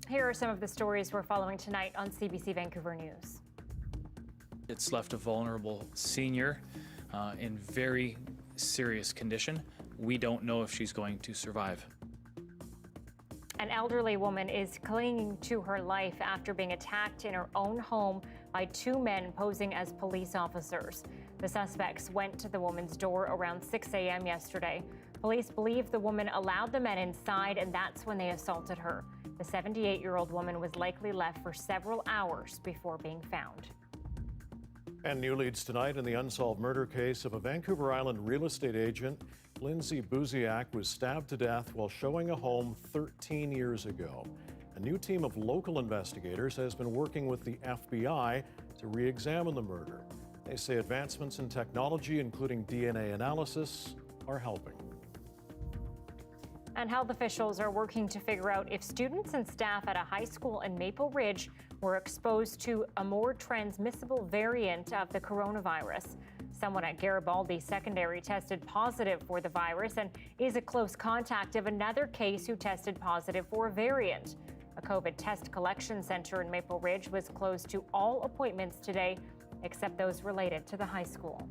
Speaker 1: Here are some of the stories we're following tonight on CBC Vancouver News.
Speaker 23: It's left a vulnerable senior in very serious condition. We don't know if she's going to survive.
Speaker 1: An elderly woman is clinging to her life after being attacked in her own home by two men posing as police officers. The suspects went to the woman's door around 6 a.m. yesterday. Police believe the woman allowed the men inside, and that's when they assaulted her. The 78-year-old woman was likely left for several hours before being found.
Speaker 3: And new leads tonight in the unsolved murder case of a Vancouver Island real estate agent. Lindsay Buziak was stabbed to death while showing a home 13 years ago. A new team of local investigators has been working with the FBI to re-examine the murder. They say advancements in technology, including DNA analysis, are helping.
Speaker 1: And health officials are working to figure out if students and staff at a high school in Maple Ridge were exposed to a more transmissible variant of the coronavirus. Someone at Garibaldi Secondary tested positive for the virus and is a close contact of another case who tested positive for a variant. A COVID test collection center in Maple Ridge was closed to all appointments today, except those related to the high school.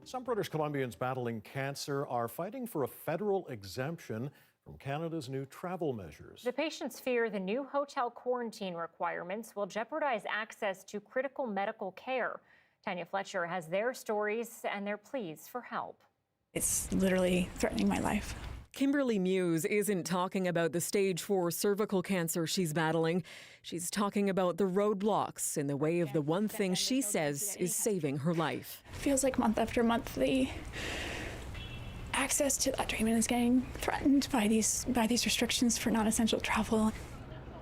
Speaker 3: Some British Columbians battling cancer are fighting for a federal exemption from Canada's new travel measures.
Speaker 1: The patients fear the new hotel quarantine requirements will jeopardize access to critical medical care. Tanya Fletcher has their stories and their pleas for help.
Speaker 6: It's literally threatening my life.
Speaker 16: Kimberly Muse isn't talking about the stage 4 cervical cancer she's battling. She's talking about the roadblocks in the way of the one thing she says is saving her life.
Speaker 6: It feels like month after month, the access to that treatment is getting threatened by these restrictions for non-essential travel.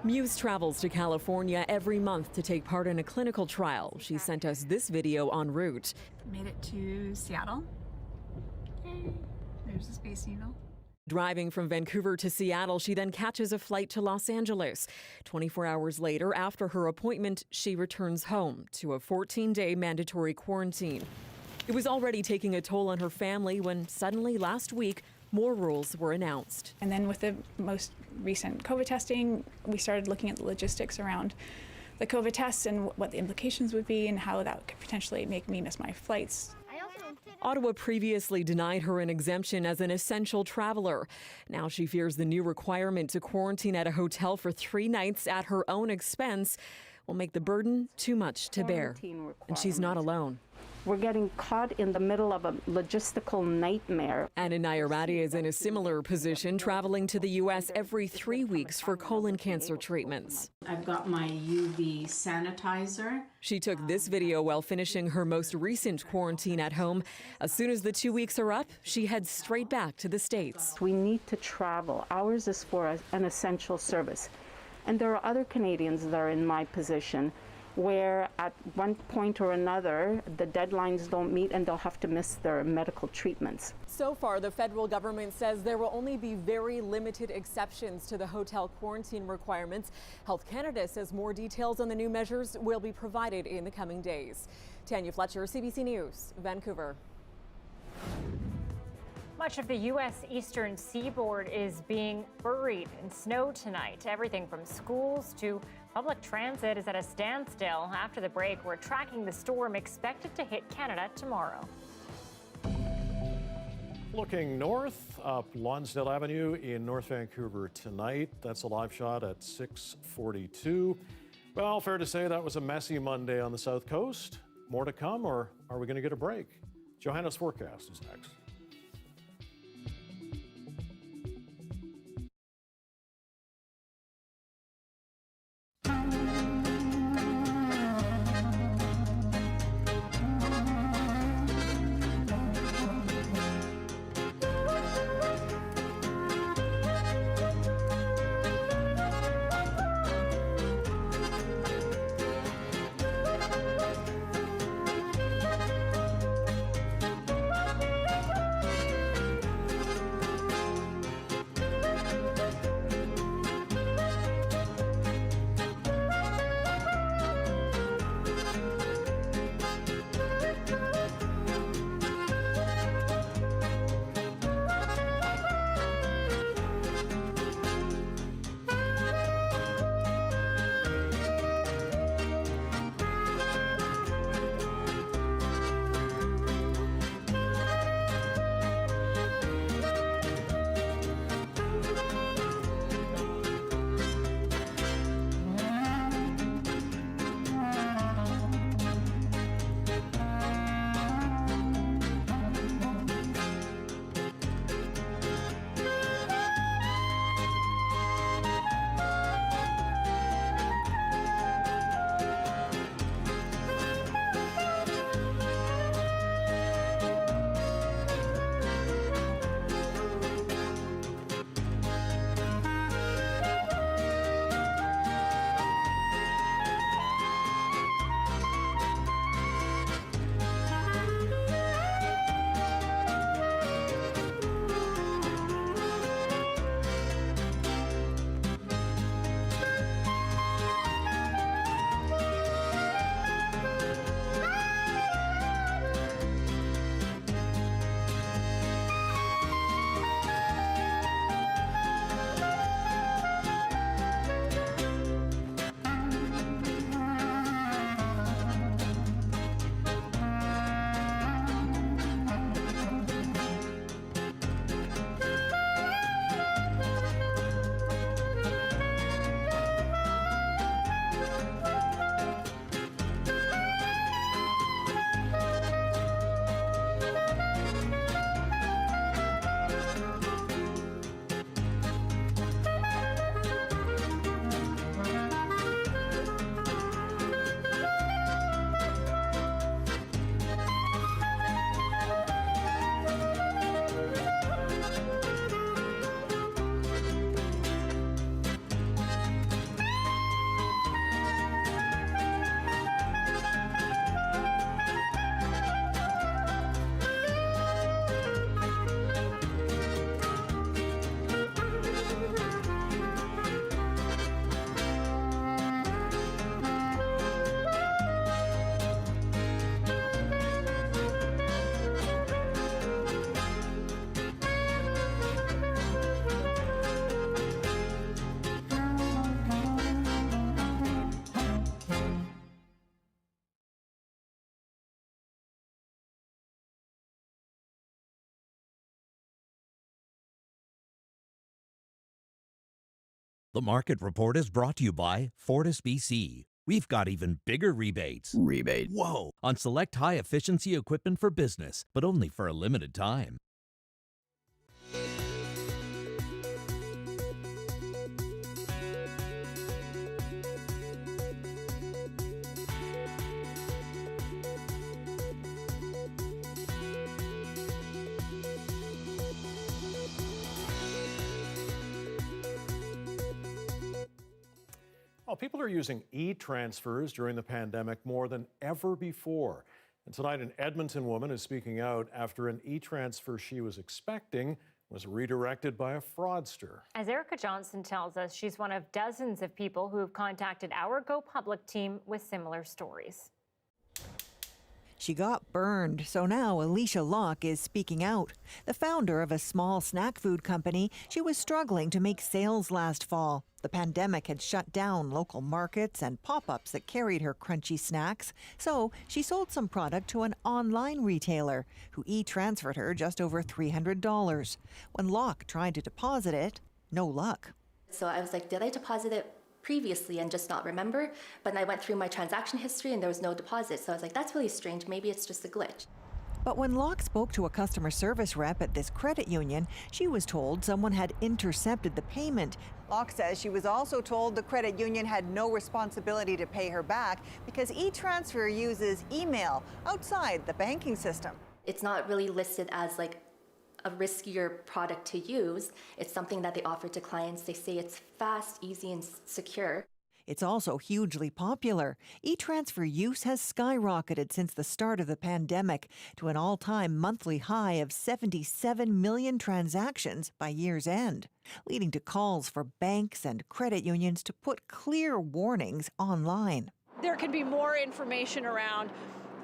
Speaker 16: Muse travels to California every month to take part in a clinical trial. She sent us this video en route.
Speaker 6: Made it to Seattle. Yay. There's the Space Needle.
Speaker 16: Driving from Vancouver to Seattle, she then catches a flight to Los Angeles. 24 hours later, after her appointment, she returns home to a 14-day mandatory quarantine. It was already taking a toll on her family when suddenly last week, more rules were announced.
Speaker 6: And then with the most recent COVID testing, we started looking at the logistics around the COVID tests and what the implications would be and how that could potentially make me miss my flights.
Speaker 16: Ottawa previously denied her an exemption as an essential traveler. Now she fears the new requirement to quarantine at a hotel for 3 nights at her own expense will make the burden too much to bear. And she's not alone.
Speaker 8: We're getting caught in the middle of a logistical nightmare.
Speaker 16: Anna Nayarati is in a similar position, traveling to the U.S. every 3 weeks for colon cancer treatments.
Speaker 9: I've got my UV sanitizer.
Speaker 16: She took this video while finishing her most recent quarantine at home. As soon as the 2 weeks are up, she heads straight back to the States.
Speaker 8: We need to travel. Ours is for an essential service. And there are other Canadians that are in my position where at one point or another, the deadlines don't meet and they'll have to miss their medical treatments.
Speaker 16: So far, the federal government says there will only be very limited exceptions to the hotel quarantine requirements. Health Canada says more details on the new measures will be provided in the coming days. Tanya Fletcher, CBC News, Vancouver.
Speaker 1: Much of the U.S. eastern seaboard is being buried in snow tonight. Everything from schools to public transit is at a standstill. After the break, we're tracking the storm expected to hit Canada tomorrow.
Speaker 3: Looking north, up Lonsdale Avenue in North Vancouver tonight. That's a live shot at 6:42. Well, fair to say that was a messy Monday on the South Coast. More to come, or are we going to get a break? Johanna's forecast is next.
Speaker 10: The Market Report is brought to you by Fortis BC. We've got even bigger rebates.
Speaker 11: Rebate.
Speaker 10: Whoa! On select high-efficiency equipment for business, but only for a limited time.
Speaker 3: Well, people are using e-transfers during the pandemic more than ever before. And tonight, an Edmonton woman is speaking out after an e-transfer she was expecting was redirected by a fraudster.
Speaker 1: As Erica Johnson tells us, she's one of dozens of people who have contacted our Go Public team with similar stories.
Speaker 13: She got burned, so now Alicia Locke is speaking out. The founder of a small snack food company, she was struggling to make sales last fall. The pandemic had shut down local markets and pop-ups that carried her crunchy snacks, so she sold some product to an online retailer who e-transferred her just over $300. When Locke tried to deposit it, no luck.
Speaker 14: So I was like, did I deposit it previously and just not remember? But I went through my transaction history and there was no deposit. So I was like, that's really strange. Maybe it's just a glitch.
Speaker 13: But when Locke spoke to a customer service rep at this credit union, she was told someone had intercepted the payment. Locke says she was also told the credit union had no responsibility to pay her back because e-transfer uses email outside the banking system.
Speaker 14: It's not really listed as like a riskier product to use. It's something that they offer to clients. They say it's fast, easy, and secure.
Speaker 13: It's also hugely popular. E-transfer use has skyrocketed since the start of the pandemic to an all-time monthly high of 77 million transactions by year's end, leading to calls for banks and credit unions to put clear warnings online.
Speaker 24: There can be more information around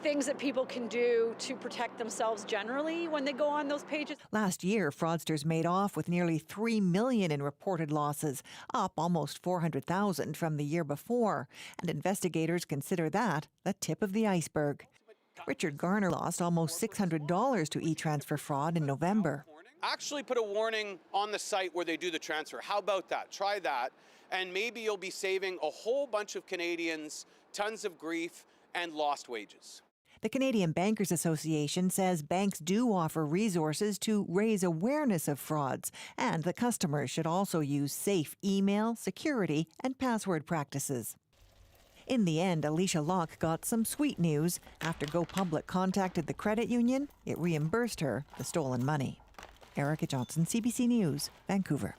Speaker 24: things that people can do to protect themselves generally when they go on those pages.
Speaker 13: Last year, fraudsters made off with nearly $3 million in reported losses, up almost $400,000 from the year before. And investigators consider that the tip of the iceberg. Richard Garner lost almost $600 to e-transfer fraud in November.
Speaker 25: Actually put a warning on the site where they do the transfer. How about that? Try that. And maybe you'll be saving a whole bunch of Canadians tons of grief and lost wages.
Speaker 13: The Canadian Bankers Association says banks do offer resources to raise awareness of frauds, and the customers should also use safe email, security, and password practices. In the end, Alicia Locke got some sweet news. After Go Public contacted the credit union, it reimbursed her the stolen money. Erica Johnson, CBC News, Vancouver.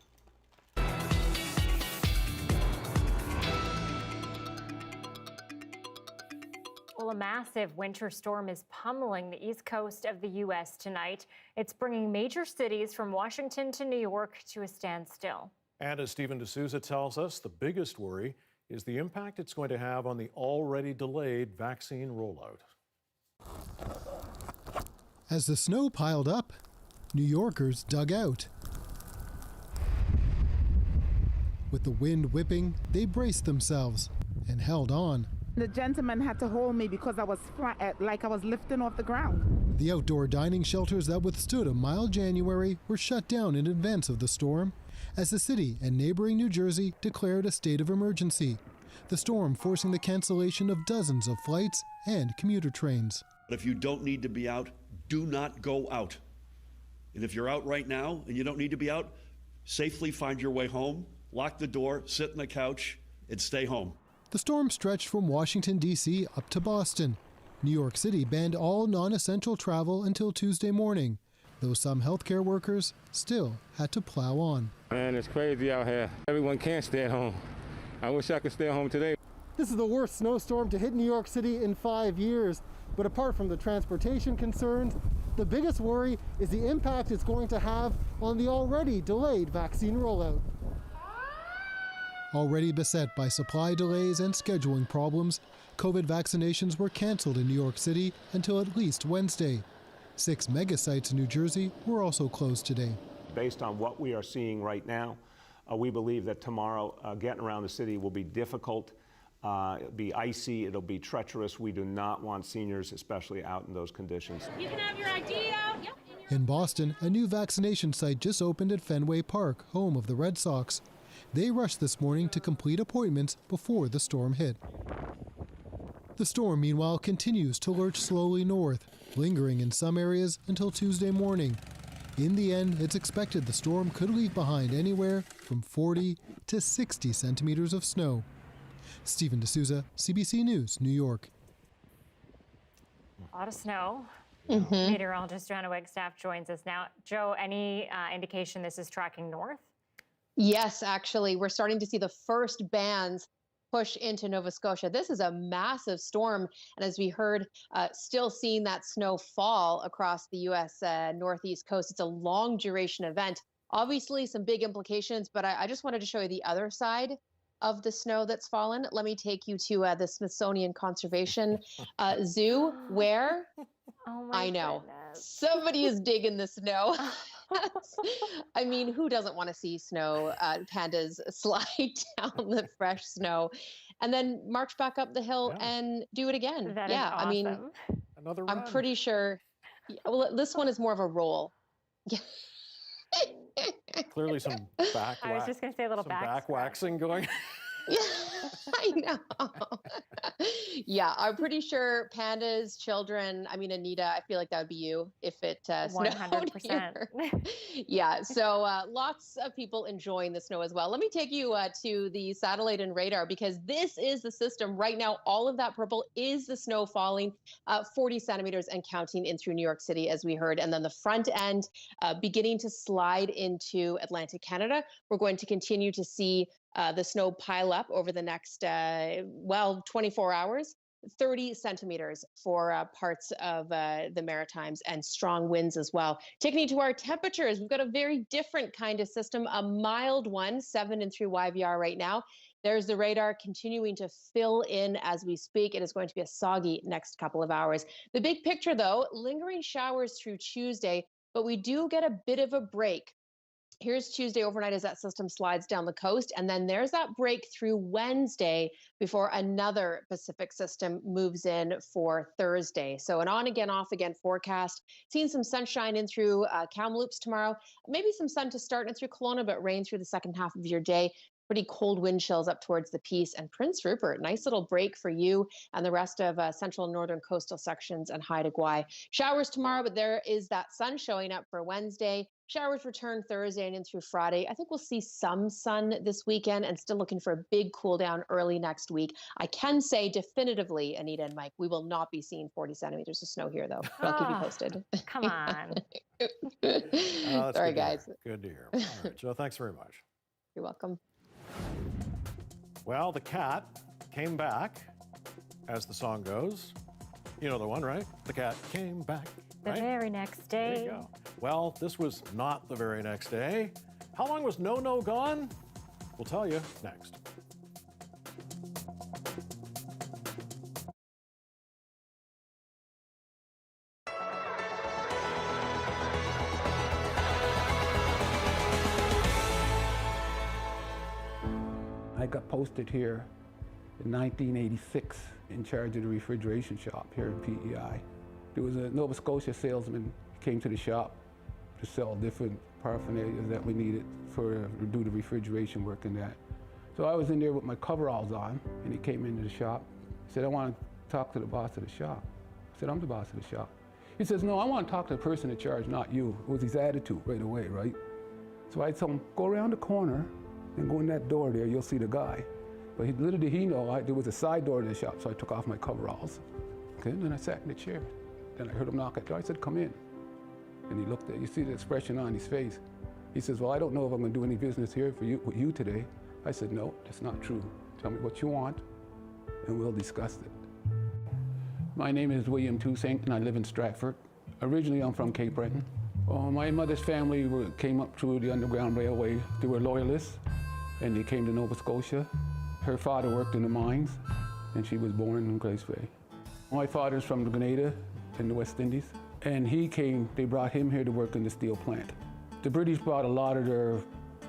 Speaker 1: Well, a massive winter storm is pummeling the east coast of the U.S. tonight. It's bringing major cities from Washington to New York to a standstill.
Speaker 3: And as Stephen D'Souza tells us, the biggest worry is the impact it's going to have on the already delayed vaccine rollout.
Speaker 26: As the snow piled up, New Yorkers dug out. With the wind whipping, they braced themselves and held on.
Speaker 27: The gentleman had to hold me because I was like I was lifting off the ground.
Speaker 26: The outdoor dining shelters that withstood a mild January were shut down in advance of the storm as the city and neighboring New Jersey declared a state of emergency. The storm forcing the cancellation of dozens of flights and commuter trains.
Speaker 28: If you don't need to be out, do not go out. And if you're out right now and you don't need to be out, safely find your way home, lock the door, sit on the couch, and stay home.
Speaker 26: The storm stretched from Washington, D.C. up to Boston. New York City banned all non-essential travel until Tuesday morning, though some healthcare workers still had to plow on.
Speaker 30: Man, it's crazy out here. Everyone can't stay at home. I wish I could stay at home today.
Speaker 26: This is the worst snowstorm to hit New York City in 5 years. But apart from the transportation concerns, the biggest worry is the impact it's going to have on the already delayed vaccine rollout. Already beset by supply delays and scheduling problems, COVID vaccinations were canceled in New York City until at least Wednesday. 6 mega sites in New Jersey were also closed today.
Speaker 31: Based on what we are seeing right now, we believe that tomorrow getting around the city will be difficult. It'll be icy, it'll be treacherous. We do not want seniors, especially out in those conditions.
Speaker 32: You can have your ID out. Yep.
Speaker 26: In Boston, a new vaccination site just opened at Fenway Park, home of the Red Sox. They rushed this morning to complete appointments before the storm hit. The storm, meanwhile, continues to lurch slowly north, lingering in some areas until Tuesday morning. In the end, it's expected the storm could leave behind anywhere from 40 to 60 centimeters of snow. Stephen D'Souza, CBC News, New York.
Speaker 1: A lot of snow. Meteorologist Johanna Wagstaffe joins us now. Joe, any indication this is tracking north?
Speaker 2: Yes, actually, we're starting to see the first bands push into Nova Scotia. This is a massive storm, and as we heard, still seeing that snow fall across the U.S. Northeast coast. It's a long duration event. Obviously, some big implications, but I just wanted to show you the other side of the snow that's fallen. Let me take you to the Smithsonian Conservation Zoo, where I know somebody is digging the snow. I mean, who doesn't want to see snow pandas slide down the fresh snow and then march back up the hill and do it again?
Speaker 1: That is awesome.
Speaker 2: I mean,
Speaker 3: Another
Speaker 2: I'm
Speaker 3: run.
Speaker 2: pretty sure. Well, this one is more of a roll.
Speaker 3: Clearly some back
Speaker 1: I was just going to say a little
Speaker 3: back waxing going.
Speaker 2: I know. Yeah, I'm pretty sure pandas, children, I mean, Anita, I feel like that would be you if it snowed
Speaker 1: 100%.
Speaker 2: here. Yeah, so lots of people enjoying the snow as well. Let me take you to the satellite and radar, because this is the system right now. All of that purple is the snow falling 40 centimeters and counting in through New York City, as we heard. And then the front end beginning to slide into Atlantic Canada. We're going to continue to see the snow pile up over the next, 24 hours, 30 centimeters for parts of the Maritimes, and strong winds as well. Taking you to our temperatures, we've got a very different kind of system, a mild one, 7 and through YVR right now. There's the radar continuing to fill in as we speak. It is going to be a soggy next couple of hours. The big picture, though, lingering showers through Tuesday, but we do get a bit of a break. Here's Tuesday overnight as that system slides down the coast, and then there's that break through Wednesday before another Pacific system moves in for Thursday. So an on again, off again forecast. Seeing some sunshine in through Kamloops tomorrow, maybe some sun to start in through Kelowna, but rain through the second half of your day. Pretty cold wind chills up towards the Peace and Prince Rupert. Nice little break for you and the rest of central and northern coastal sections and Haida Gwaii. Showers tomorrow, but there is that sun showing up for Wednesday. Showers return Thursday and in through Friday. I think we'll see some sun this weekend, and still looking for a big cool down early next week. I can say definitively, Anita and Mike, we will not be seeing 40 centimeters of snow here, though. But I'll keep you posted.
Speaker 1: Come on.
Speaker 2: Sorry, guys.
Speaker 3: Good to hear. All right, Joe, thanks very much.
Speaker 2: You're welcome.
Speaker 3: Well, the cat came back, as the song goes. You know the one, right? The cat came back.
Speaker 1: The very next day.
Speaker 3: There you go. Well, this was not the very next day. How long was No gone? We'll tell you next.
Speaker 4: I got posted here in 1986 in charge of the refrigeration shop here in PEI. There was a Nova Scotia salesman who came to the shop to sell different paraphernalia that we needed to do the refrigeration work in that. So I was in there with my coveralls on, and he came into the shop. He said, "I want to talk to the boss of the shop." I said, "I'm the boss of the shop." He says, "No, I want to talk to the person in charge, not you." It was his attitude right away, right? So I told him, "Go around the corner and go in that door there, you'll see the guy." But little did he know, there was a side door to the shop, so I took off my coveralls. Okay, and then I sat in the chair. Then I heard him knock at the door. I said, "Come in." And he looked at, you see the expression on his face. He says, "Well, I don't know if I'm going to do any business here with you today." I said, "No, that's not true. Tell me what you want, and we'll discuss it." My name is William Toussaint, and I live in Stratford. Originally, I'm from Cape Breton. My mother's family came up through the Underground Railway. They were loyalists, and they came to Nova Scotia. Her father worked in the mines, and she was born in Grace Bay. My father's from Grenada in the West Indies, and they brought him here to work in the steel plant. The British brought a lot of their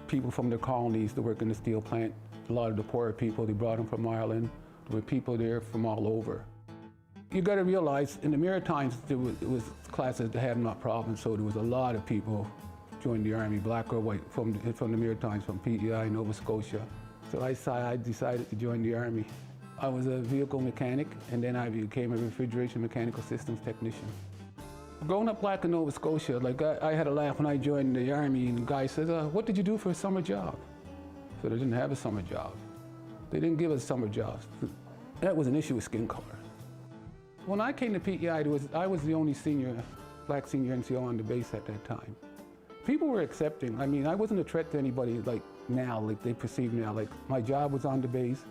Speaker 4: people from their colonies to work in the steel plant. A lot of the poorer people, they brought them from Ireland. There were people there from all over. You got to realize, in the Maritimes, it was classed as the have-not province, so there was a lot of people join the Army, black or white, from the Maritimes, from PEI, Nova Scotia. So I decided to join the Army. I was a vehicle mechanic, and then I became a refrigeration mechanical systems technician. Growing up black in Nova Scotia, like I had a laugh when I joined the Army, and the guy says, what did you do for a summer job? So they didn't have a summer job. They didn't give us summer jobs. That was an issue with skin color. When I came to PEI, I was the only black senior NCO on the base at that time. People were accepting. I mean, I wasn't a threat to anybody like now, like they perceive now. Like my job was on the base.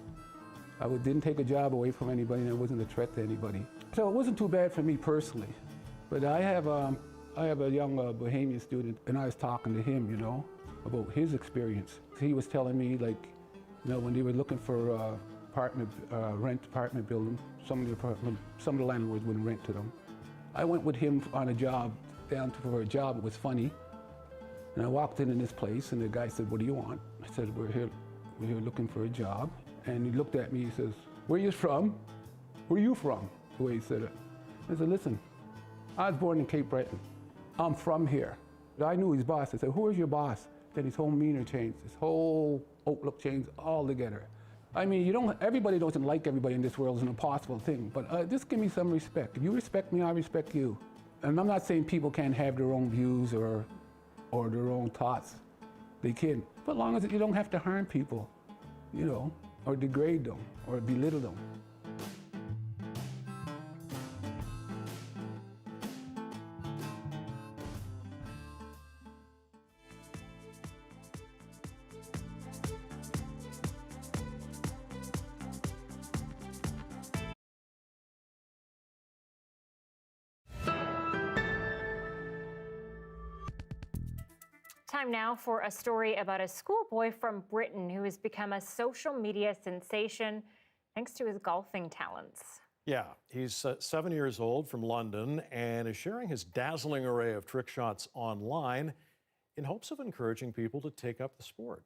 Speaker 4: I didn't take a job away from anybody, and I wasn't a threat to anybody. So it wasn't too bad for me personally. But I have a young Bahamian student, and I was talking to him, about his experience. He was telling me, like, when they were looking for rent apartment building, some of the landlords wouldn't rent to them. I went with him on a job, for a job. It was funny. And I walked in this place, and the guy said, "What do you want?" I said, We're here looking for a job." And he looked at me, he says, "Where are you from? Where are you from?" The way he said it. I said, "Listen, I was born in Cape Breton. I'm from here." I knew his boss. I said, "Who is your boss?" Then his whole demeanor changed, his whole outlook changed altogether. I mean, everybody doesn't like everybody in this world is an impossible thing, but just give me some respect. If you respect me, I respect you. And I'm not saying people can't have their own views or their own thoughts. They can, but as long as you don't have to harm people, or degrade them, or belittle them.
Speaker 1: Time now for a story about a schoolboy from Britain who has become a social media sensation thanks to his golfing talents.
Speaker 3: Yeah, he's 7 years old from London and is sharing his dazzling array of trick shots online in hopes of encouraging people to take up the sport.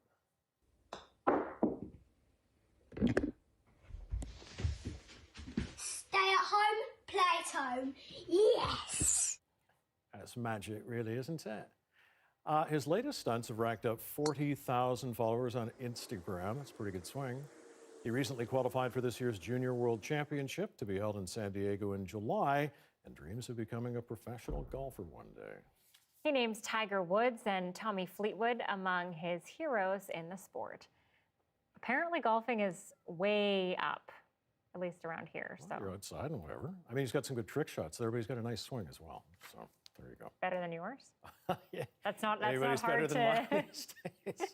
Speaker 5: Stay at home, play at home. Yes!
Speaker 3: That's magic, really, isn't it? His latest stunts have racked up 40,000 followers on Instagram. That's a pretty good swing. He recently qualified for this year's Junior World Championship to be held in San Diego in July and dreams of becoming a professional golfer one day.
Speaker 1: He names Tiger Woods and Tommy Fleetwood among his heroes in the sport. Apparently golfing is way up, at least around here.
Speaker 3: Well, you're outside and whatever. I mean, he's got some good trick shots there, but he's got a nice swing as well. So there you go.
Speaker 1: Better than yours?
Speaker 3: Yeah.
Speaker 1: That's not
Speaker 3: Anybody's
Speaker 1: hard
Speaker 3: better than mine these days.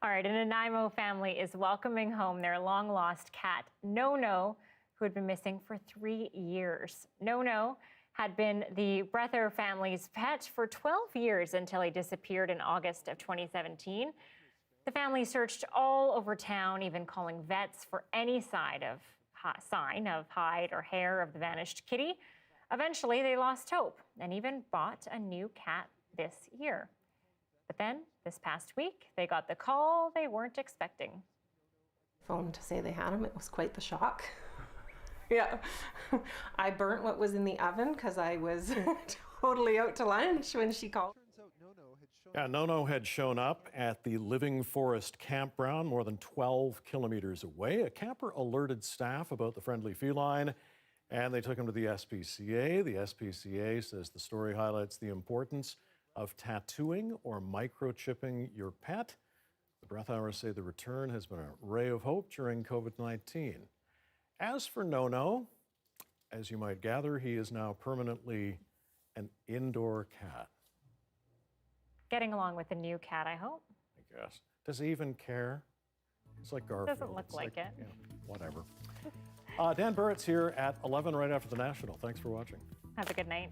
Speaker 1: All right, an Nanaimo family is welcoming home their long-lost cat, No-No, who had been missing for 3 years. No-No had been the Breather family's pet for 12 years until he disappeared in August of 2017. The family searched all over town, even calling vets for any sign of hide or hair of the vanished kitty. Eventually, they lost hope and even bought a new cat this year. But then, this past week, they got the call they weren't expecting.
Speaker 7: Phoned to say they had him. It was quite the shock. Yeah. I burnt what was in the oven because I was totally out to lunch when she called.
Speaker 3: Yeah, No-No had shown up at the Living Forest campground more than 12 kilometers away. A camper alerted staff about the friendly feline, and they took him to the SPCA. The SPCA says the story highlights the importance of tattooing or microchipping your pet. The Breath Hours say the return has been a ray of hope during COVID-19. As for No-No, as you might gather, he is now permanently an indoor cat.
Speaker 1: Getting along with the new cat, I hope.
Speaker 3: I guess. Does he even care? It's like Garfield.
Speaker 1: Doesn't look like it.
Speaker 3: Yeah, whatever. Dan Burrett's here at 11 right after the National. Thanks for watching.
Speaker 1: Have a good night.